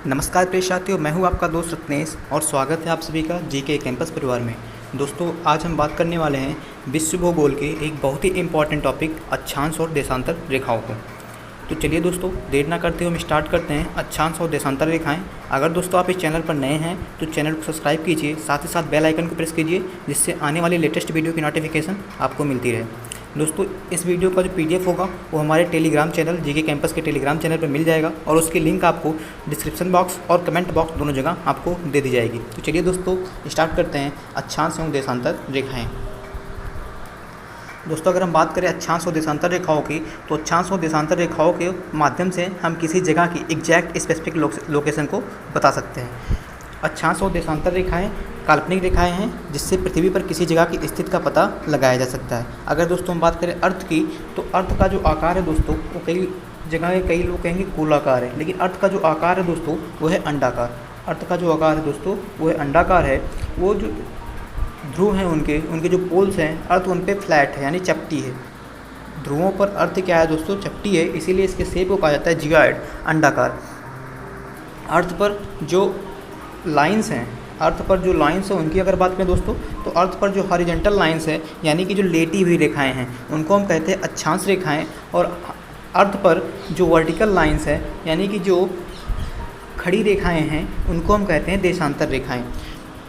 नमस्कार प्रिय साथियों, मैं हूं आपका दोस्त रत्नेश और स्वागत है आप सभी का जीके कैंपस परिवार में। दोस्तों, आज हम बात करने वाले हैं विश्व भूगोल के एक बहुत ही इम्पॉर्टेंट टॉपिक अक्षांश और देशांतर रेखाओं को। तो चलिए दोस्तों, देर ना करते हुए हम स्टार्ट करते हैं अक्षांश और देशांतर रेखाएं। अगर दोस्तों आप इस चैनल पर नए हैं तो चैनल को सब्सक्राइब कीजिए, साथ ही साथ बेल आइकन को प्रेस कीजिए, जिससे आने वाली लेटेस्ट वीडियो की नोटिफिकेशन आपको मिलती रहे। दोस्तों, इस वीडियो का जो PDF होगा वो हमारे टेलीग्राम चैनल जीके कैंपस के टेलीग्राम चैनल पर मिल जाएगा और उसकी लिंक आपको डिस्क्रिप्शन बॉक्स और कमेंट बॉक्स दोनों जगह आपको दे दी जाएगी। तो चलिए दोस्तों, स्टार्ट करते हैं अक्षांश एवं देशांतर रेखाएं। दोस्तों, अगर हम बात करें अक्षांश और देशांतर रेखाओं की, तो अक्षांश और देशांतर रेखाओं के माध्यम से हम किसी जगह की एग्जैक्ट स्पेसिफिक लोकेशन को बता सकते हैं। अक्षांश और देशांतर रेखाएं काल्पनिक रेखाएं हैं जिससे पृथ्वी पर किसी जगह की स्थिति का पता लगाया जा सकता है। अगर दोस्तों हम बात करें अर्थ की, तो अर्थ का जो आकार है दोस्तों वो कई जगह कई लोग कहेंगे गोलाकार है, लेकिन अर्थ का जो आकार है दोस्तों वो है अंडाकार। अर्थ का जो आकार है दोस्तों वो है अंडाकार है। वो जो ध्रुव हैं उनके जो पोल्स हैं, अर्थ उन पर फ्लैट है यानी चपटी है। ध्रुवों पर अर्थ क्या है दोस्तों, चपटी है, इसीलिए इसके शेप को कहा जाता है जियोइड, अंडाकार। अर्थ पर जो लाइंस हैं, अर्थ पर जो लाइंस हैं उनकी अगर बात करें दोस्तों, तो अर्थ पर जो हॉरिजॉन्टल लाइंस है यानी कि जो लेटी हुई रेखाएं हैं उनको हम कहते हैं अक्षांश रेखाएं, और अर्थ पर जो वर्टिकल लाइंस है यानी कि जो खड़ी रेखाएं हैं उनको हम कहते हैं देशांतर रेखाएं।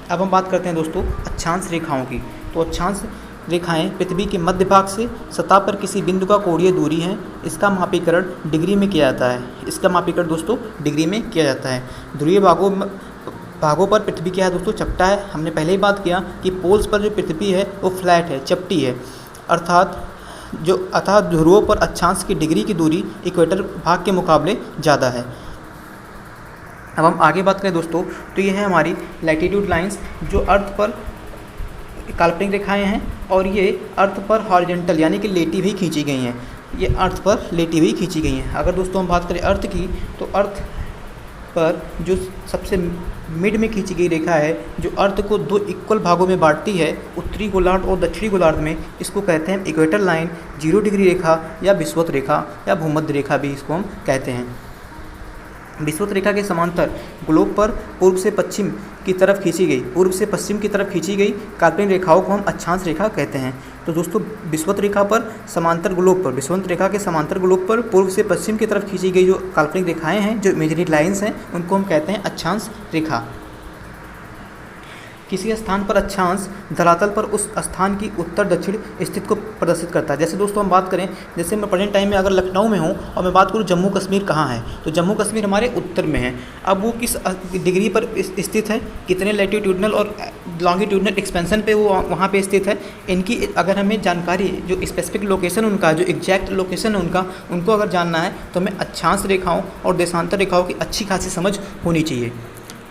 अब हम बात करते हैं दोस्तों अक्षांश रेखाओं की। तो अक्षांश रेखाएं पृथ्वी के मध्य भाग से सतह पर किसी बिंदु का कोणीय दूरी है। इसका मापीकरण डिग्री में किया जाता है। इसका मापीकरण दोस्तों डिग्री में किया जाता है। ध्रुवीय भागों पर पृथ्वी क्या है दोस्तों, चपटा है। हमने पहले ही बात किया कि पोल्स पर जो पृथ्वी है वो फ्लैट है, चपटी है। अर्थात ध्रुवों पर अक्षांश की डिग्री की दूरी इक्वेटर भाग के मुकाबले ज़्यादा है। अब हम आगे बात करें दोस्तों, तो ये है हमारी लैटिट्यूड लाइंस जो अर्थ पर काल्पनिक रेखाएं हैं, और ये अर्थ पर हॉरिजॉन्टल यानी कि लेटी हुई खींची गई हैं। ये अर्थ पर लेटी हुई खींची गई हैं। अगर दोस्तों हम बात करें अर्थ की, तो अर्थ पर जो सबसे मिड में खींची गई रेखा है जो अर्थ को दो इक्वल भागों में बांटती है, उत्तरी गोलार्ध और दक्षिणी गोलार्ध में, इसको कहते हैं इक्वेटर लाइन, 0 डिग्री रेखा या विषुवत रेखा या भूमध्य रेखा भी इसको हम कहते हैं। विषुवत रेखा के समांतर ग्लोब पर पूर्व से पश्चिम की तरफ खींची गई काल्पनिक रेखाओं को हम अक्षांश रेखा कहते हैं। तो दोस्तों, विषुवत रेखा के समांतर ग्लोब पर पूर्व से पश्चिम की तरफ खींची गई जो काल्पनिक रेखाएं हैं, जो इमेजिनरी लाइंस हैं, उनको हम कहते हैं अक्षांश रेखा। किसी स्थान पर अक्षांश धरातल पर उस स्थान की उत्तर दक्षिण स्थिति को प्रदर्शित करता है। जैसे दोस्तों हम बात करें, जैसे मैं प्रेजेंट टाइम में अगर लखनऊ में हूँ और मैं बात करूँ जम्मू कश्मीर कहाँ है, तो जम्मू कश्मीर हमारे उत्तर में है। अब वो किस डिग्री पर स्थित है, कितने लैटिट्यूडनल और लॉन्गिट्यूडनल एक्सपेंशन पे वो वहाँ पे स्थित है, इनकी अगर हमें जानकारी, जो स्पेसिफिक लोकेशन उनका, जो एग्जैक्ट लोकेशन है उनको अगर जानना है तो हमें अक्षांश रेखाओं और देशांतर रेखाओं की अच्छी खासी समझ होनी चाहिए।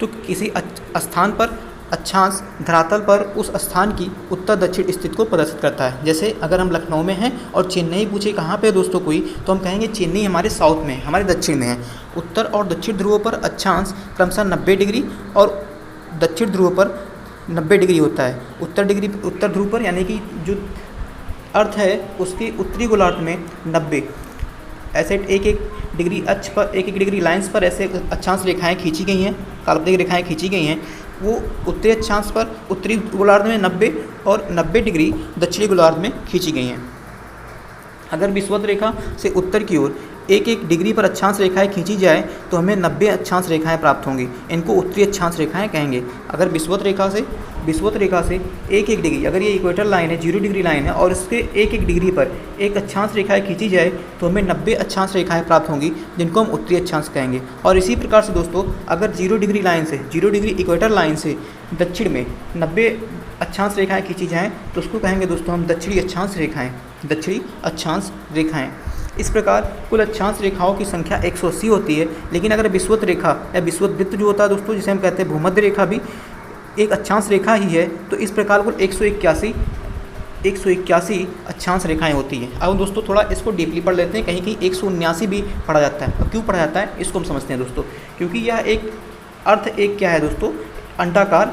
तो किसी स्थान पर अक्षांश धरातल पर उस स्थान की उत्तर दक्षिण स्थिति को प्रदर्शित करता है। जैसे अगर हम लखनऊ में हैं और चेन्नई पूछे कहाँ पे दोस्तों कोई, तो हम कहेंगे चेन्नई हमारे साउथ में है, हमारे दक्षिण में है। उत्तर और दक्षिण ध्रुवों पर अक्षांश क्रमशः 90 डिग्री और दक्षिण ध्रुव पर 90 डिग्री होता है। उत्तर ध्रुव पर यानी कि जो अर्थ है उसके उत्तरी गोलार्ध में 90 ऐसे एक डिग्री अक्ष पर, एक डिग्री लाइंस पर ऐसे अक्षांश रेखाएं खींची गई हैं, काल्पनिक रेखाएं खींची गई हैं। वो उत्तरी अक्षांश पर उत्तरी गोलार्ध में 90 और 90 डिग्री दक्षिणी गोलार्ध में खींची गई हैं। अगर विषुवत रेखा से उत्तर की ओर एक डिग्री पर अक्षांश रेखाएं खींची जाए तो हमें 90 अक्षांश रेखाएं प्राप्त होंगी। इनको उत्तरी अक्षांश रेखाएं कहेंगे। अगर विषुवत रेखा से एक डिग्री, अगर ये इक्वेटर लाइन है, 0 डिग्री लाइन है, और इसके एक डिग्री पर एक अक्षांश रेखाएं खींची जाए तो हमें 90 अक्षांश रेखाएं प्राप्त होंगी, जिनको हम उत्तरी अक्षांश कहेंगे। और इसी प्रकार से दोस्तों, अगर 0 डिग्री इक्वेटर लाइन से दक्षिण में 90 अक्षांश रेखाएं खींची जाएँ तो उसको कहेंगे दोस्तों हम दक्षिणी अक्षांश रेखाएँ। इस प्रकार कुल अक्षांश रेखाओं की संख्या 180 होती है। लेकिन अगर विषुवत रेखा या विषुवत वृत्त जो होता है दोस्तों, जिसे हम कहते हैं भूमध्य रेखा, भी एक अक्षांश रेखा ही है, तो इस प्रकार कुल 181 अक्षांश रेखाएं होती हैं। अब दोस्तों थोड़ा इसको डीपली पढ़ लेते हैं। कहीं 179 भी पढ़ा जाता है। अब क्यों पढ़ा जाता है इसको हम समझते हैं दोस्तों, क्योंकि यह एक क्या है दोस्तों, अंडाकार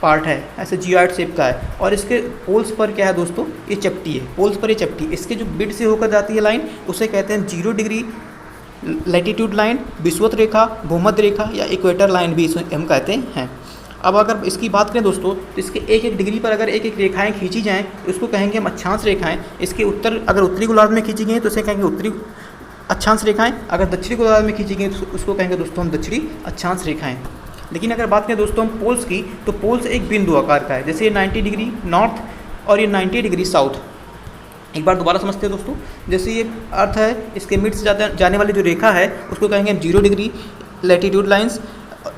पार्ट है, ऐसे जियोइड शेप का है, और इसके पोल्स पर क्या है दोस्तों, ये चपटी है। पोल्स पर ये चपटी, इसके जो बिड से होकर जाती है लाइन, उसे कहते हैं 0 डिग्री लैटिट्यूड लाइन, विषुवत रेखा, भूमध्य रेखा या इक्वेटर लाइन भी इसे हम कहते हैं। अब अगर इसकी बात करें दोस्तों तो इसके एक एक डिग्री पर अगर एक एक रेखाएं खींची जाएं तो उसको कहेंगे हम अक्षांश रेखाएं। इसके उत्तर अगर उत्तरी गोलार्ध में खींची गई तो इसे कहेंगे उत्तरी अक्षांश रेखाएं, अगर दक्षिणी गोलार्ध में खींची गई तो उसको कहेंगे दोस्तों हम दक्षिणी अक्षांश रेखाएं। लेकिन अगर बात करें दोस्तों हम पोल्स की, तो पोल्स एक बिंदु आकार का है, जैसे ये 90 डिग्री नॉर्थ और ये 90 डिग्री साउथ। एक बार दोबारा समझते हैं दोस्तों, जैसे ये अर्थ है, इसके मिड से जाने वाली जो रेखा है उसको कहेंगे हम 0 डिग्री लैटिट्यूड लाइन्स।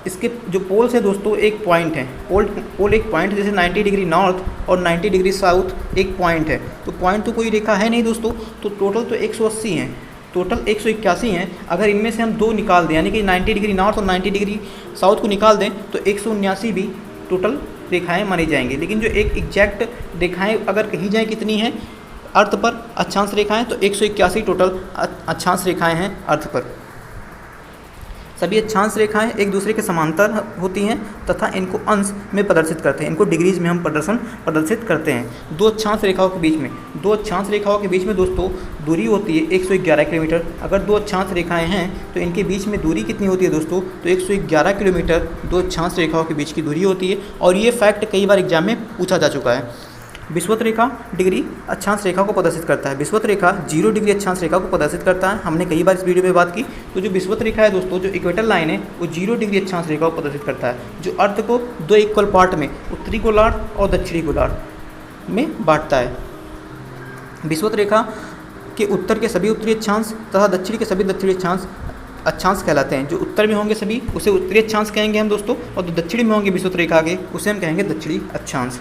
इसके जो पोल्स है दोस्तों एक पॉइंट है, पोल एक पॉइंट, जैसे 90 डिग्री नॉर्थ और 90 डिग्री साउथ एक पॉइंट है। तो पॉइंट तो कोई रेखा है नहीं दोस्तों, तो टोटल तो 180 हैं, टोटल 181 हैं। अगर इनमें से हम 2 निकाल दें, यानी कि 90 डिग्री नॉर्थ और 90 डिग्री साउथ को निकाल दें तो 179 भी टोटल रेखाएं मानी जाएंगी। लेकिन जो एक एग्जैक्ट रेखाएं अगर कही जाएँ कितनी हैं अर्थ पर अक्षांश रेखाएं, तो 181 टोटल अक्षांश रेखाएं हैं अर्थ पर। सभी अक्षांश रेखाएं एक दूसरे के समांतर होती हैं तथा इनको अंश में प्रदर्शित करते हैं, इनको डिग्रीज में हम प्रदर्शित करते हैं। दो अक्षांश रेखाओं के बीच में दोस्तों दूरी होती है 111 किलोमीटर। अगर दो अक्षांश रेखाएं हैं तो इनके बीच में दूरी कितनी होती है दोस्तों, तो 111 किलोमीटर दो अक्षांश रेखाओं के बीच की दूरी होती है। और ये फैक्ट कई बार एग्जाम में पूछा जा चुका है। विषुवत रेखा डिग्री अक्षांश रेखा को प्रदर्शित करता है, विषुवत रेखा 0 डिग्री अक्षांश रेखा को प्रदर्शित करता है। हमने कई बार इस वीडियो में बात की। तो जो विषुवत रेखा है दोस्तों, जो इक्वेटर लाइन है, वो 0 डिग्री अक्षांश रेखा को प्रदर्शित करता है, जो अर्थ को 2 इक्वल पार्ट में उत्तरी गोलार्ध और दक्षिणी गोलार्ध में बांटता है। विषुवत रेखा के उत्तर के सभी उत्तरी अक्षांश तथा दक्षिणी के सभी दक्षिणी अक्षांश कहलाते हैं। जो उत्तर में होंगे सभी उसे उत्तरी अक्षांश कहेंगे हम दोस्तों, और जो दक्षिणी में होंगे विषुवत रेखा के उसे हम कहेंगे दक्षिणी अक्षांश।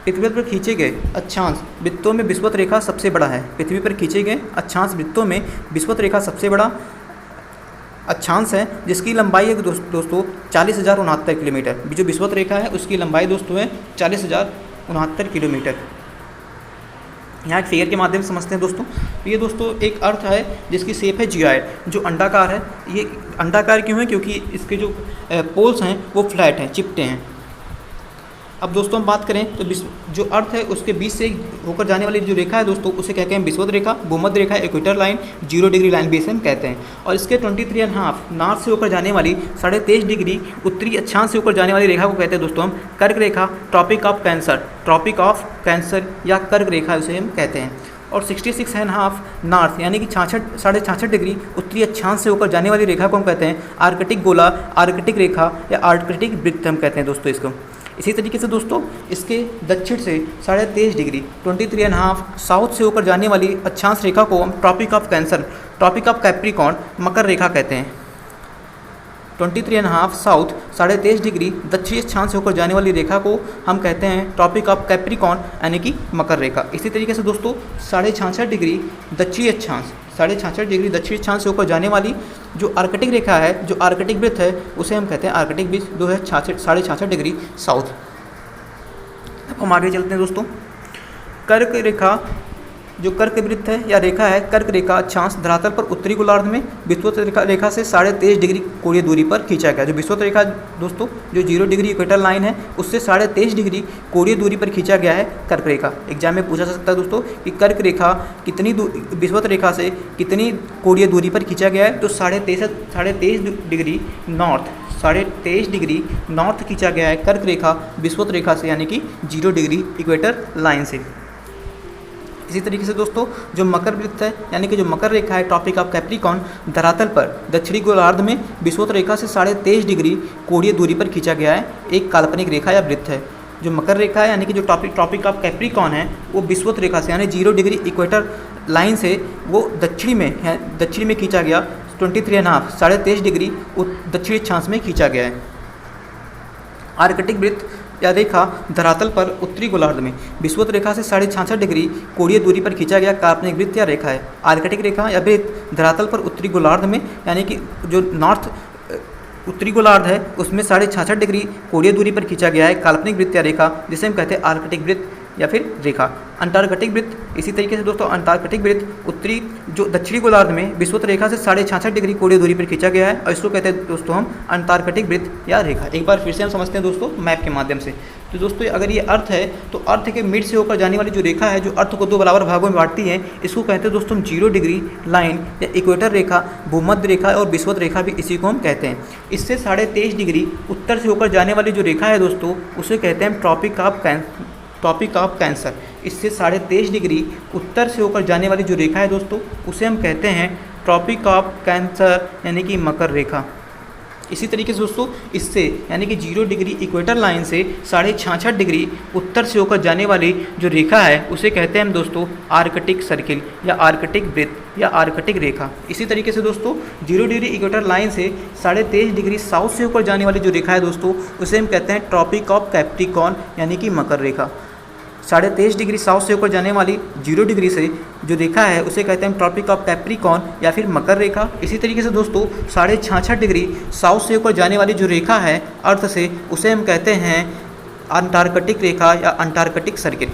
पृथ्वी पर खींचे गए अक्षांश वृत्तों में विषुवत रेखा सबसे बड़ा है। पृथ्वी पर खींचे गए अक्षांश वृत्तों में विषुवत रेखा सबसे बड़ा अक्षांश है, जिसकी लंबाई है दोस्तों 40,069 किलोमीटर। जो विषुवत रेखा है उसकी लंबाई दोस्तों है 40,069 किलोमीटर। यहाँ एक फिगर के माध्यम से समझते हैं दोस्तों। ये दोस्तों एक अर्थ है जिसकी शेप है जियोइड, जो अंडाकार है। ये अंडाकार क्यों है, क्योंकि इसके जो पोल्स हैं वो फ्लैट हैं, चिपटे हैं। अब दोस्तों हम बात करें तो जो अर्थ है उसके बीच से होकर जाने वाली जो रेखा है दोस्तों उसे कहते हैं विषुवत रेखा, भूमध्य रेखा, इक्वेटर लाइन, 0 डिग्री लाइन भी इसे हम कहते हैं। और इसके 23.5 नॉर्थ से होकर जाने वाली 23.5 डिग्री उत्तरी अक्षांश से होकर जाने वाली रेखा को कहते हैं दोस्तों हम कर्क रेखा, ट्रॉपिक ऑफ कैंसर या कर्क रेखा उसे हम कहते हैं। और 66.5 नॉर्थ यानी कि 66.5 डिग्री उत्तरी अक्षांश से होकर जाने वाली रेखा को हम कहते हैं आर्कटिक गोला, आर्कटिक रेखा या आर्कटिक वृत्त हम कहते हैं दोस्तों इसको। इसी तरीके से दोस्तों इसके दक्षिण से 23.5 डिग्री 23.5 साउथ से होकर जाने वाली अक्षांश रेखा को हम Tropic of Cancer, Tropic of Capricorn, मकर रेखा कहते हैं। 23.5 साउथ 23.5 डिग्री दक्षिणी अक्षांश से होकर जाने वाली रेखा को हम कहते हैं ट्रॉपिक ऑफ कैप्रिकॉर्न यानी कि मकर रेखा। इसी तरीके से दोस्तों 66.5 डिग्री दक्षिणी अक्षांश 66.5 डिग्री दक्षिणी अक्षांश से होकर जाने वाली जो आर्कटिक रेखा है, जो आर्कटिक वृत्त है, उसे हम कहते हैं आर्कटिक वृत्त, जो है 66.5 डिग्री साउथ। अब हम आगे चलते हैं दोस्तों। कर्क रेखा जो कर्क वृत्त है या रेखा है, कर्क रेखा अक्षांश धरातल पर उत्तरी गोलार्ध में विषुवत रेखा से 23.5 डिग्री कोणीय दूरी पर खींचा गया। जो विषुवत रेखा दोस्तों जो 0 डिग्री इक्वेटर लाइन है उससे 23.5 डिग्री कोणीय दूरी पर खींचा गया है कर्क रेखा। एग्जाम में पूछा जा सकता है दोस्तों कि कर्क रेखा कितनी विषुवत रेखा से कितनी कोणीय दूरी पर खींचा गया है, तो 23.5 डिग्री नॉर्थ 23.5 डिग्री नॉर्थ खींचा गया है कर्क रेखा विषुवत रेखा से, यानी कि 0 डिग्री इक्वेटर लाइन से। इसी तरीके से दोस्तों जो मकर वृत्त है यानी कि जो मकर रेखा है, ट्रॉपिक ऑफ कैप्रिकॉर्न, धरातल पर दक्षिणी गोलार्ध में विषुवत रेखा से 23.5 डिग्री कोणीय दूरी पर खींचा गया है एक काल्पनिक रेखा या वृत्त है। जो मकर रेखा है यानी कि जो ट्रॉपिक ऑफ कैप्रिकॉर्न है वो विषुवत रेखा से यानी 0 डिग्री इक्वेटर लाइन से वो दक्षिणी में खींचा गया 23.5 डिग्री दक्षिणी अक्षांश में खींचा गया है। आर्कटिक वृत्त या रेखा धरातल पर उत्तरी गोलार्ध में विषुवत रेखा से 66.5 डिग्री कोणीय दूरी पर खींचा गया काल्पनिक वृत्त या रेखा है। आर्कटिक रेखा या वृत्त धरातल पर उत्तरी गोलार्ध में यानी कि जो नॉर्थ उत्तरी गोलार्ध है उसमें 66.5 डिग्री कोणीय दूरी पर खींचा गया है काल्पनिक वृत्त या रेखा, जिसे हम कहते हैं आर्कटिक वृत्त या फिर रेखा। अंटार्कटिक वृत्त, इसी तरीके से दोस्तों अंटार्कटिक वृत्त उत्तरी जो दक्षिणी गोलार्ध में विषुवत रेखा से 66.5 डिग्री कोणीय दूरी पर खींचा गया है और इसको कहते हैं दोस्तों हम अंटार्कटिक वृत्त या रेखा। एक बार फिर से हम समझते हैं दोस्तों मैप के माध्यम से। तो दोस्तों अगर ये अर्थ है तो अर्थ के मिड से होकर जाने वाली जो रेखा है जो अर्थ को 2 बराबर भागों में बांटती है, इसको कहते हैं दोस्तों हम 0 डिग्री लाइन या इक्वेटर रेखा, भूमध्य रेखा और विषुवत रेखा भी इसी को हम कहते हैं। इससे 23.5 डिग्री उत्तर से होकर जाने वाली जो रेखा है दोस्तों उसे कहते हैं ट्रॉपिक ऑफ कैंसर। इससे 23.5 डिग्री उत्तर से होकर जाने वाली जो रेखा है दोस्तों उसे हम कहते हैं ट्रॉपिक ऑफ कैंसर यानी कि मकर रेखा। इसी तरीके से दोस्तों इससे यानी कि 0 डिग्री इक्वेटर लाइन से 66.5 डिग्री उत्तर से होकर जाने वाली जो रेखा है उसे कहते हैं हम दोस्तों आर्कटिक सर्किल या आर्कटिक वृत्त या आर्कटिक रेखा। इसी तरीके से दोस्तों 0 डिग्री इक्वेटर लाइन से 23.5 डिग्री साउथ से होकर जाने वाली जो रेखा है दोस्तों उसे हम कहते हैं ट्रॉपिक ऑफ कैप्रिकॉर्न यानी कि मकर रेखा। 23.5 डिग्री साउथ से होकर जाने वाली 0 डिग्री से जो रेखा है उसे कहते हैं ट्रॉपिक ऑफ कैप्रिकॉर्न या फिर मकर रेखा। इसी तरीके से दोस्तों 66.5 डिग्री साउथ से होकर जाने वाली जो रेखा है अर्थ से उसे हम कहते हैं अंटार्कटिक रेखा या अंटार्कटिक सर्किल।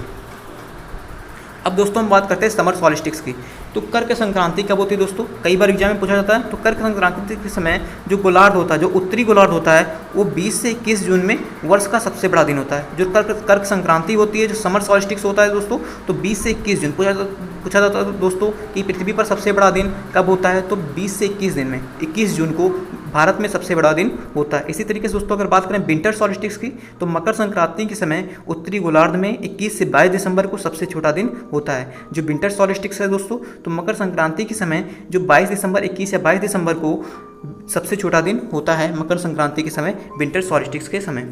अब दोस्तों हम बात करते हैं समर सॉलिस्टिक्स की। तो कर्क संक्रांति कब होती है दोस्तों, कई बार एग्जाम में पूछा जाता है। तो कर्क संक्रांति के समय जो गोलार्ध होता है, जो उत्तरी गोलार्ध होता है, वो 20 से 21 जून में वर्ष का सबसे बड़ा दिन होता है। जो कर्क संक्रांति होती है, जो समर सॉलिस्टिक्स होता है दोस्तों, तो 20 से 21 जून पूछा जाता है दोस्तों कि पृथ्वी पर सबसे बड़ा दिन कब होता है। तो 20 से 21 दिन में 21 जून को भारत में सबसे बड़ा दिन होता है। इसी तरीके से दोस्तों अगर बात करें विंटर सॉलिस्टिक्स की, तो मकर संक्रांति के समय उत्तरी गोलार्ध में 21 से 22 दिसंबर को सबसे छोटा दिन होता है। जो विंटर सॉलिस्टिक्स है दोस्तों, तो मकर संक्रांति के समय जो 22 दिसंबर 21 या 22 दिसंबर को सबसे छोटा दिन होता है मकर संक्रांति के समय, विंटर सॉलिस्टिक्स के समय।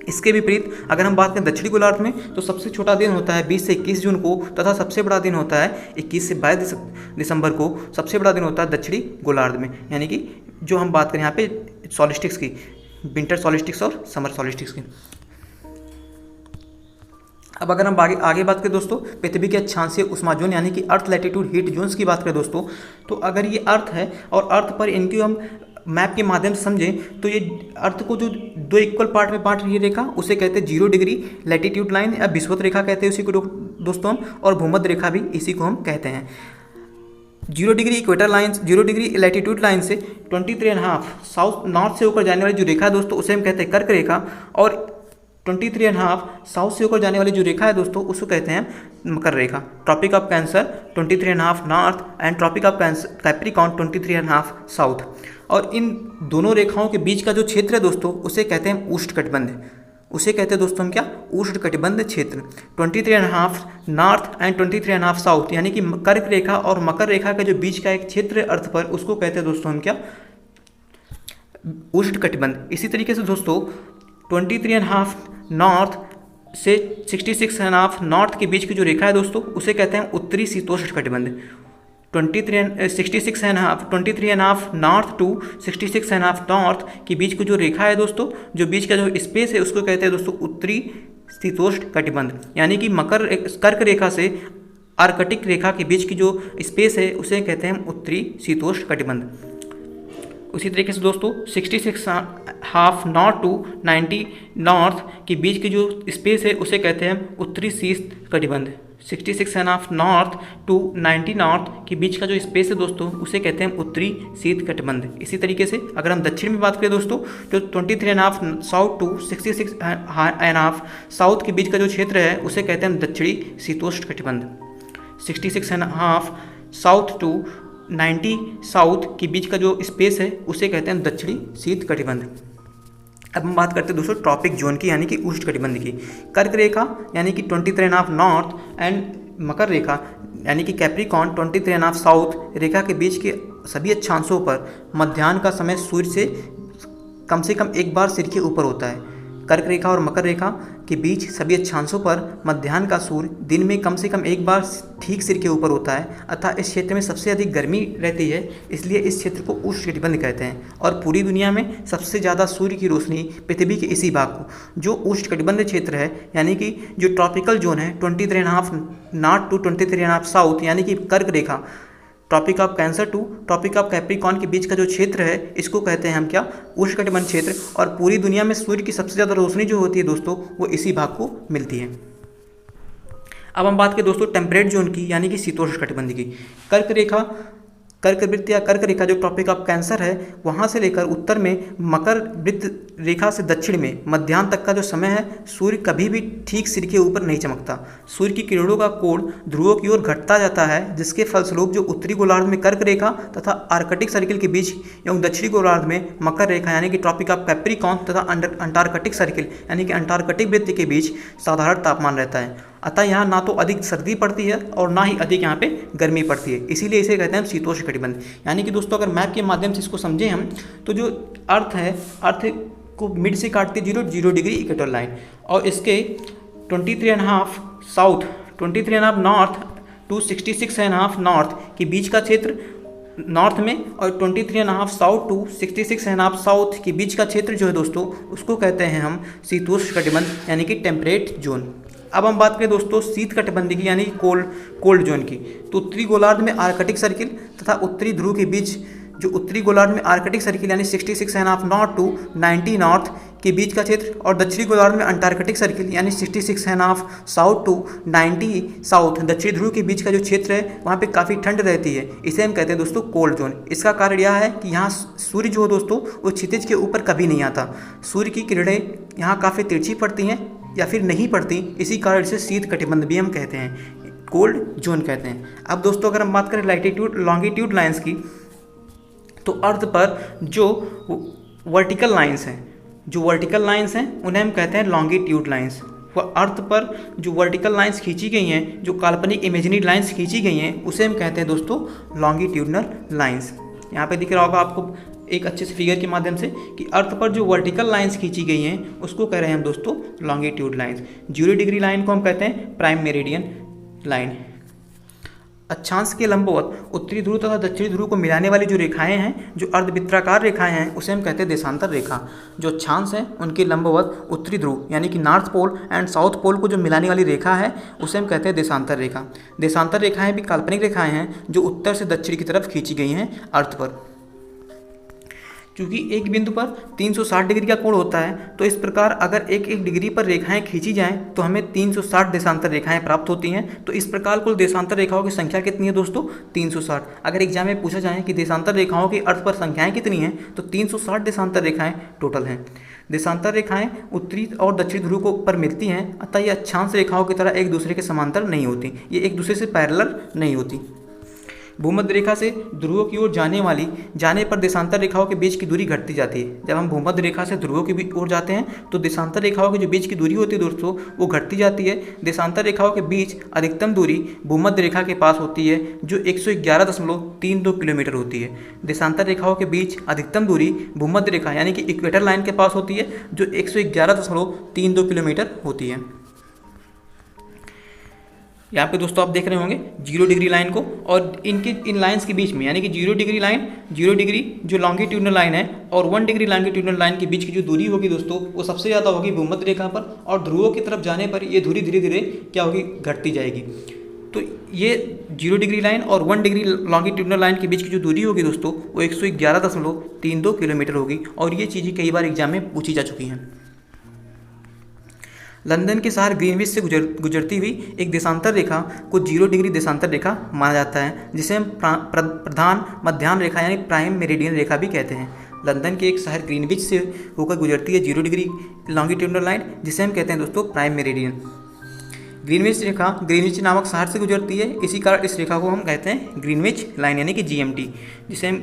इसके विपरीत अगर हम बात करें दक्षिणी गोलार्ध में, तो सबसे छोटा दिन होता है 20 से 21 जून को तथा सबसे बड़ा दिन होता है 21 से 22 दिसंबर को। सबसे बड़ा दिन होता है दक्षिणी गोलार्ध में, यानी कि जो हम बात करें यहाँ पे सॉलिस्टिक्स की, विंटर सॉलिस्टिक्स और समर सॉलिस्टिक्स की। अब अगर हम आगे बात करें दोस्तों पृथ्वी के अक्षांशीय उष्मा जोन यानी कि अर्थ लैटिट्यूड हीट जोन्स की बात करें दोस्तों, तो अगर ये अर्थ है और अर्थ पर इनकी हम मैप के माध्यम से समझें तो ये अर्थ को जो 2 इक्वल पार्ट में बांट रही है रेखा उसे कहते हैं 0 डिग्री लैटिट्यूड लाइन या विषुवत रेखा कहते हैं उसी को दोस्तों हम, और भूमध्य रेखा भी इसी को हम कहते हैं। 0 degree equator line, 0 degree latitude line से 23.5 साउथ नॉर्थ से होकर जाने वाली जो रेखा है दोस्तों उसे हम कहते हैं कर्क रेखा, और 23.5 साउथ से होकर जाने वाली जो रेखा है दोस्तों उसको कहते हैं मकर रेखा। Tropic of Cancer 23.5 north and Tropic of Capricorn 23.5 south. और इन दोनों रेखाओं के बीच का जो क्षेत्र है दोस्तों उसे कहते हैं उष्णकटिबंध। उसे कहते हैं दोस्तों हम क्या, उष्णकटिबंध क्षेत्र। 23.5 नॉर्थ एंड 23.5 साउथ यानी कि कर्क रेखा और मकर रेखा का जो बीच का एक क्षेत्र है अर्थ पर उसको कहते हैं दोस्तों हम क्या, उष्णकटिबंध। इसी तरीके से दोस्तों 23.5 नॉर्थ से 66.5 नॉर्थ के बीच की जो रेखा है दोस्तों उसे कहते हैं उत्तरी शीतोष्ण कटिबंध। 23.5 नॉर्थ टू 66.5 नॉर्थ के बीच की जो रेखा है दोस्तों, जो बीच का जो स्पेस है उसको कहते हैं दोस्तों उत्तरी शीतोष्ण कटिबंध। यानी कि कर्क रेखा से आर्कटिक रेखा के बीच की जो स्पेस है उसे कहते हैं उत्तरी शीतोष्ण कटिबंध। उसी तरीके से दोस्तों 66.5 नॉर्थ टू 90 नॉर्थ के बीच की जो स्पेस है उसे कहते हैं उत्तरी शीत कटिबंध। 66.5 नॉर्थ टू 90 नॉर्थ के बीच का जो स्पेस है दोस्तों उसे कहते हैं उत्तरी शीत कटिबंध। इसी तरीके से अगर हम दक्षिण में बात करें दोस्तों, तो 23.5 साउथ टू 66.5 साउथ के बीच का जो क्षेत्र है उसे कहते हैं दक्षिणी शीतोष्ण कटिबंध। 66.5 साउथ टू 90 साउथ के बीच का जो स्पेस है उसे कहते हैं दक्षिणी शीत कटिबंध। अब हम बात करते हैं दोस्तों ट्रॉपिक जोन की यानी कि उष्ण कटिबंध की। कर्क रेखा यानी कि 23.5 नॉर्थ एंड मकर रेखा यानी कि कैप्रिकॉर्न 23.5 साउथ रेखा के बीच के सभी अक्षांशों पर मध्याह्न का समय सूर्य से कम एक बार सिर के ऊपर होता है। कर्क रेखा और मकर रेखा के बीच सभी अक्षांशों पर मध्याह्न का सूर्य दिन में कम से कम एक बार ठीक सिर के ऊपर होता है, अतः इस क्षेत्र में सबसे अधिक गर्मी रहती है, इसलिए इस क्षेत्र को उष्ण कटिबंध कहते हैं। और पूरी दुनिया में सबसे ज़्यादा सूर्य की रोशनी पृथ्वी के इसी भाग को, जो उष्ण कटिबंध क्षेत्र है यानी कि जो ट्रॉपिकल जोन है 23.5 नॉर्थ टू 23.5 साउथ यानी कि कर्क रेखा, Tropic of Cancer to Tropic of Capricorn के बीच का जो क्षेत्र है इसको कहते हैं हम क्या, उष्णकटिबंध क्षेत्र। और पूरी दुनिया में सूर्य की सबसे ज़्यादा रोशनी जो होती है दोस्तों वो इसी भाग को मिलती है। अब हम बात करें दोस्तों टेम्परेट जोन की, यानी कि शीतोष्ण कटिबंध की। कर्क रेखा, कर्क वृत्त या कर्क रेखा जो ट्रॉपिक ऑफ कैंसर है, वहाँ से लेकर उत्तर में मकर वृत्त रेखा से दक्षिण में मध्याह्न तक का जो समय है, सूर्य कभी भी ठीक सिर के ऊपर नहीं चमकता। सूर्य की किरणों का कोण ध्रुवों की ओर घटता जाता है, जिसके फलस्वरूप जो उत्तरी गोलार्ध में कर्क रेखा तथा आर्कटिक सर्किल के बीच एवं दक्षिणी गोलार्ध में मकर रेखा यानी कि ट्रॉपिक ऑफ कैप्रिकॉर्न तथा अंटार्कटिक सर्किल यानी कि अंटार्कटिक वृत्त के बीच साधारण तापमान रहता है। अतः यहाँ ना तो अधिक सर्दी पड़ती है और ना ही अधिक यहाँ पे गर्मी पड़ती है, इसीलिए इसे कहते हैं हम शीतोष्ण कटिबंध। यानी कि दोस्तों अगर मैप के माध्यम से इसको समझें हम, तो जो अर्थ है, अर्थ को मिड से काटती 0 डिग्री इक्वेटर लाइन, और इसके 23.5 साउथ, 23.5 नॉर्थ टू 66.5 नॉर्थ के बीच का क्षेत्र नॉर्थ में, और 23.5 साउथ टू 66.5 साउथ के बीच का क्षेत्र जो है दोस्तों, उसको कहते हैं हम शीतोष्ण कटिबंध यानी कि टेम्परेट जोन। अब हम बात करें दोस्तों शीत कटिबंध की यानी कोल्ड जोन की, तो उत्तरी गोलार्ध में आर्कटिक सर्किल तथा उत्तरी ध्रुव के बीच जो उत्तरी गोलार्ध में आर्कटिक सर्किल यानी 66.5 नॉर्थ टू 90 नॉर्थ के बीच का क्षेत्र, और दक्षिणी गोलार्ध में अंटार्कटिक सर्किल यानी 66.5 साउथ टू 90 साउथ दक्षिणी ध्रुव के बीच का जो क्षेत्र है, वहाँ पे काफ़ी ठंड रहती है। इसे हम कहते हैं दोस्तों कोल्ड जोन। इसका कारण यह है कि यहाँ सूर्य जो है दोस्तों वो क्षितिज के ऊपर कभी नहीं आता। सूर्य की किरणें यहाँ काफ़ी तिरछी पड़ती हैं या फिर नहीं पड़ती, इसी कारण से शीत कटिबंध भी हम कहते हैं, कोल्ड जोन कहते हैं। अब दोस्तों अगर हम बात करें लैटिट्यूड लॉन्गिट्यूड लाइंस की, तो अर्थ पर जो वर्टिकल लाइंस हैं, जो वर्टिकल लाइंस हैं उन्हें हम कहते हैं लॉन्गिट्यूड लाइंस। वह अर्थ पर जो वर्टिकल लाइंस खींची गई हैं, जो काल्पनिक इमेजिनरी लाइंस खींची गई हैं, उसे हम कहते हैं दोस्तों लॉन्गिट्यूडनल लाइंस। यहाँ पे दिख रहा होगा आपको एक अच्छे से फिगर के माध्यम से कि अर्थ पर जो वर्टिकल लाइंस खींची गई हैं उसको कह रहे हैं हम दोस्तों लॉन्गिट्यूड लाइंस। 0 डिग्री लाइन को हम कहते हैं प्राइम मेरिडियन लाइन। अक्षांश के लंबवत उत्तरी ध्रुव तथा दक्षिणी ध्रुव को मिलाने वाली जो रेखाएं हैं, जो अर्धवृत्ताकार रेखाएं हैं, उसे हम कहते हैं देशांतर रेखा। जो अक्षांश हैं उनके लंबवत उत्तरी ध्रुव यानी कि north pole and south pole को जो मिलाने वाली रेखा है, उसे हम कहते हैं देशांतर रेखा। देशांतर रेखाएं भी काल्पनिक रेखाएं हैं जो उत्तर से दक्षिण की तरफ खींची गई हैं अर्थ पर। क्योंकि एक बिंदु पर 360 डिग्री का कोण होता है, तो इस प्रकार अगर एक डिग्री पर रेखाएं खींची जाएं तो हमें 360 देशांतर रेखाएं प्राप्त होती हैं। तो इस प्रकार कुल देशांतर रेखाओं की संख्या कितनी है दोस्तों? 360। अगर एग्जाम में पूछा जाए कि देशांतर रेखाओं की अर्थ पर संख्याएं कितनी हैं, तो 360 देशांतर रेखाएं टोटल हैं। देशांतर रेखाएं उत्तरी और दक्षिणी ध्रुव को पर मिलती हैं, अतः ये अक्षांश रेखाओं की तरह एक दूसरे के समांतर नहीं होती, ये एक दूसरे से पैरेलल नहीं होती। भूमध्य रेखा से ध्रुवों की ओर जाने पर देशांतर रेखाओं के बीच की दूरी घटती जाती है। जब हम भूमध्य रेखा से ध्रुवों की ओर जाते हैं तो देशांतर रेखाओं के जो बीच की दूरी होती है दोस्तों, वो घटती जाती है। देशांतर रेखाओं के बीच अधिकतम दूरी भूमध्य रेखा के पास होती है, जो 111.32 किलोमीटर होती है। देशांतर रेखाओं के बीच अधिकतम दूरी भूमध्य रेखा यानी कि इक्वेटर लाइन के पास होती है, जो 111.32 किलोमीटर होती है। यहाँ पे दोस्तों आप देख रहे होंगे 0 डिग्री लाइन को, और इन लाइंस के बीच में यानी कि 0 डिग्री लाइन, 0 डिग्री जो लॉन्गिट्यूडनल लाइन है और 1 डिग्री लॉन्गिट्यूडनल लाइन के बीच की जो दूरी होगी दोस्तों, वो सबसे ज़्यादा होगी भूमध्य रेखा पर, और ध्रुवों की तरफ जाने पर ये दूरी धीरे धीरे क्या होगी, घटती जाएगी। तो ये 0 डिग्री लाइन और 1 डिग्री लॉन्गिट्यूडनल लाइन के बीच की जो दूरी होगी दोस्तों, वो 111.32 किलोमीटर होगी, और ये चीज़ें कई बार एग्जाम में पूछी जा चुकी हैं। लंदन के शहर ग्रीनविच से गुजरती हुई एक देशांतर रेखा को 0 डिग्री देशांतर रेखा माना जाता है, जिसे हम प्रधान मध्याह्न रेखा यानी प्राइम मेरिडियन रेखा भी कहते हैं। लंदन के एक शहर ग्रीनविच से होकर गुजरती है 0 डिग्री लॉन्गिट्यूडनल लाइन, जिसे हम कहते हैं दोस्तों प्राइम मेरिडियन। ग्रीनविच रेखा ग्रीनविच नामक शहर से गुजरती है, इसी कारण इस रेखा को हम कहते हैं ग्रीनविच लाइन यानी कि GMT, जिसे हम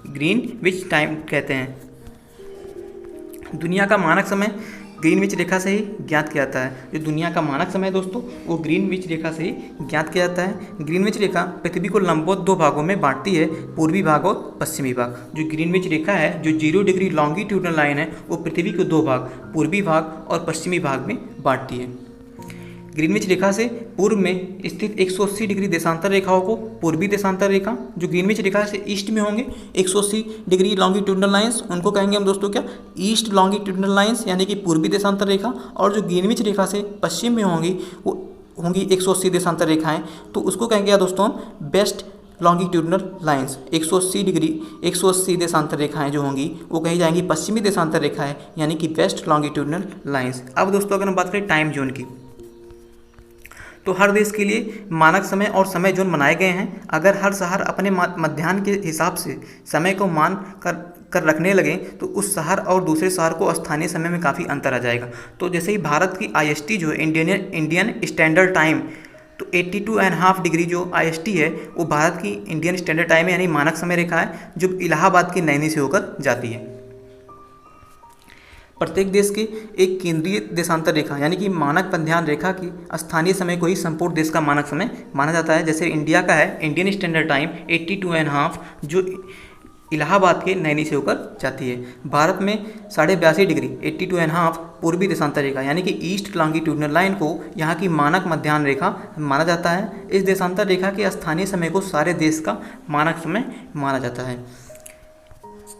ग्रीनविच टाइम कहते हैं। दुनिया का मानक समय ग्रीनविच रेखा से ही ज्ञात किया जाता है। जो दुनिया का मानक समय है दोस्तों, वो ग्रीनविच रेखा से ही ज्ञात किया जाता है। ग्रीनविच रेखा पृथ्वी को लंबवत 2 भागों में बांटती है, पूर्वी भाग और पश्चिमी भाग। जो ग्रीनविच रेखा है, जो 0 डिग्री लॉन्गिट्यूडनल लाइन है, वो पृथ्वी को 2 भाग, पूर्वी भाग और पश्चिमी भाग में बांटती है। ग्रीनविच रेखा से पूर्व में स्थित 180 डिग्री देशांतर रेखाओं को पूर्वी देशांतर रेखा, जो ग्रीनविच रेखा से ईस्ट में होंगे 180 डिग्री लॉन्गिट्यूडनल लाइंस, उनको कहेंगे हम दोस्तों क्या, ईस्ट लॉन्गिट्यूडनल लाइंस यानी कि पूर्वी देशांतर रेखा। और जो ग्रीनविच रेखा से पश्चिम में होंगी वो होंगी 180 देशांतर रेखाएं, तो उसको कहेंगे दोस्तों हम वेस्ट लॉन्गिट्यूडनल लाइंस। 180 देशांतर रेखाएं जो होंगी वो कही जाएंगी पश्चिमी देशांतर रेखाएं यानी कि वेस्ट लॉन्गिट्यूडनल लाइंस। अब दोस्तों अगर हम बात करें टाइम जोन की, तो हर देश के लिए मानक समय और समय जोन बनाए गए हैं। अगर हर शहर अपने मध्याह्न के हिसाब से समय को मान कर रखने लगे तो उस शहर और दूसरे शहर को स्थानीय समय में काफ़ी अंतर आ जाएगा। तो जैसे ही भारत की IST जो है इंडियन स्टैंडर्ड टाइम, तो 82.5 डिग्री जो IST है वो भारत की इंडियन स्टैंडर्ड टाइम है, यानी मानक समय रेखा है जो इलाहाबाद की नैनी से होकर जाती है। प्रत्येक देश के एक केंद्रीय देशांतर रेखा यानी कि मानक मध्याह्न रेखा की स्थानीय समय को ही संपूर्ण देश का मानक समय माना जाता है। जैसे इंडिया का है इंडियन स्टैंडर्ड टाइम 82.5 जो इलाहाबाद के नैनी से होकर जाती है। भारत में 82.5 डिग्री 82.5 पूर्वी देशांतर रेखा यानी कि ईस्ट लॉन्गिट्यूडनल लाइन को यहाँ की मानक मध्याह्न रेखा माना जाता है। इस देशांतर रेखा के स्थानीय समय को सारे देश का मानक समय माना जाता है।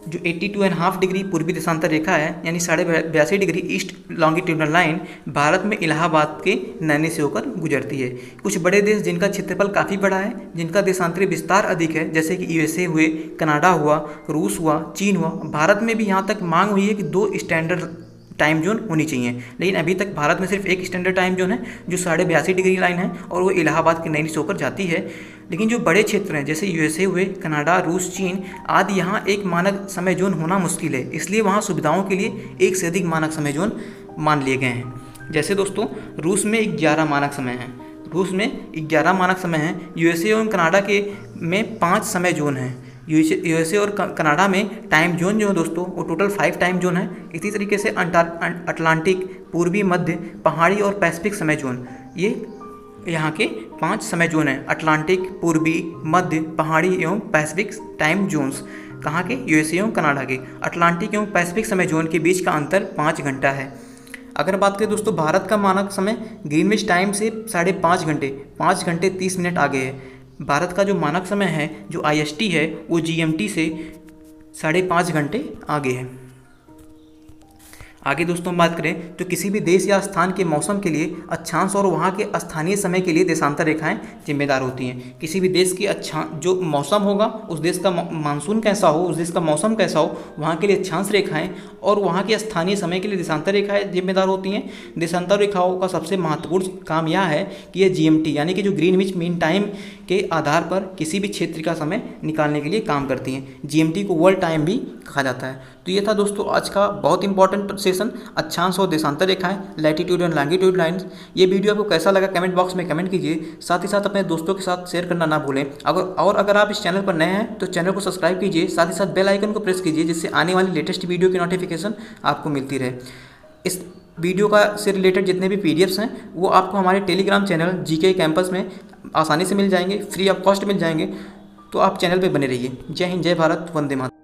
जो 82.5 डिग्री पूर्वी देशांतर रेखा है यानी 82.5 degree east longitudinal line Bharat में इलाहाबाद के नैनी से होकर गुजरती है। कुछ बड़े देश जिनका क्षेत्रफल काफ़ी बड़ा है, जिनका देशांतरी विस्तार अधिक है, जैसे कि USA हुए, कनाडा हुआ, रूस हुआ, चीन हुआ, भारत में भी यहाँ तक मांग हुई है कि 2 स्टैंडर्ड टाइम जोन होनी चाहिए, लेकिन अभी तक भारत में सिर्फ एक स्टैंडर्ड टाइम जोन है जो 82.5 डिग्री लाइन है और वो इलाहाबाद के नैनी से होकर जाती है। लेकिन जो बड़े क्षेत्र हैं जैसे USA हुए, कनाडा, रूस, चीन आदि, यहाँ एक मानक समय जोन होना मुश्किल है, इसलिए वहाँ सुविधाओं के लिए एक से अधिक मानक समय जोन मान लिए गए हैं। जैसे दोस्तों रूस में 11 मानक समय हैं, रूस में 11 मानक समय हैं। USA और कनाडा के में 5 समय जोन हैं। USA और कनाडा में टाइम जोन जो है दोस्तों वो टोटल 5 टाइम जोन है। इसी तरीके से अटलांटिक, पूर्वी, मध्य, पहाड़ी और पैसिफिक समय जोन, ये यहाँ के 5 समय जोन हैं। अटलांटिक, पूर्वी, मध्य, पहाड़ी एवं पैसिफिक टाइम जोन्स कहाँ के? USA एवं कनाडा के। अटलांटिक एवं पैसिफिक समय जोन के बीच का अंतर 5 घंटा है। अगर बात करें दोस्तों भारत का मानक समय ग्रीनविच टाइम से 5.5 घंटे 5 घंटे 30 मिनट आगे है। भारत का जो मानक समय है जो IST है वो GMT से 5.5 घंटे आगे है। आगे दोस्तों हम बात करें तो किसी भी देश या स्थान के मौसम के लिए अक्षांश और वहाँ के स्थानीय समय के लिए देशांतर रेखाएं जिम्मेदार होती हैं। किसी भी देश की जो मौसम होगा, उस देश का मानसून कैसा हो, उस देश का मौसम कैसा हो, वहाँ के लिए अक्षांश रेखाएं और वहाँ के स्थानीय समय के लिए देशांतर रेखाएं जिम्मेदार होती हैं। देशांतर रेखाओं का सबसे महत्वपूर्ण काम यह है कि ये GMT यानी कि जो ग्रीनविच मीन टाइम के आधार पर किसी भी क्षेत्र का समय निकालने के लिए काम करती हैं। GMT को वर्ल्ड टाइम भी कहा जाता है। तो ये था दोस्तों आज का बहुत इंपॉर्टेंट सेशन, अक्षांश और देशांतर रेखाएं, लैटिट्यूड एंड लॉन्गिट्यूड लाइन्स। ये वीडियो आपको कैसा लगा कमेंट बॉक्स में कमेंट कीजिए, साथ ही साथ अपने दोस्तों के साथ शेयर करना ना भूलें। अगर आप इस चैनल पर नए हैं तो चैनल को सब्सक्राइब कीजिए, साथ ही साथ बेल आइकन को प्रेस कीजिए जिससे आने वाली लेटेस्ट वीडियो की नोटिफिकेशन आपको मिलती रहे। इस वीडियो का से रिलेटेड जितने भी PDFs हैं वो आपको हमारे टेलीग्राम चैनल GK कैंपस में आसानी से मिल जाएंगे, फ्री ऑफ कॉस्ट मिल जाएंगे। तो आप चैनल पे बने रहिए। जय हिंद, जय भारत, वंदे मातरम।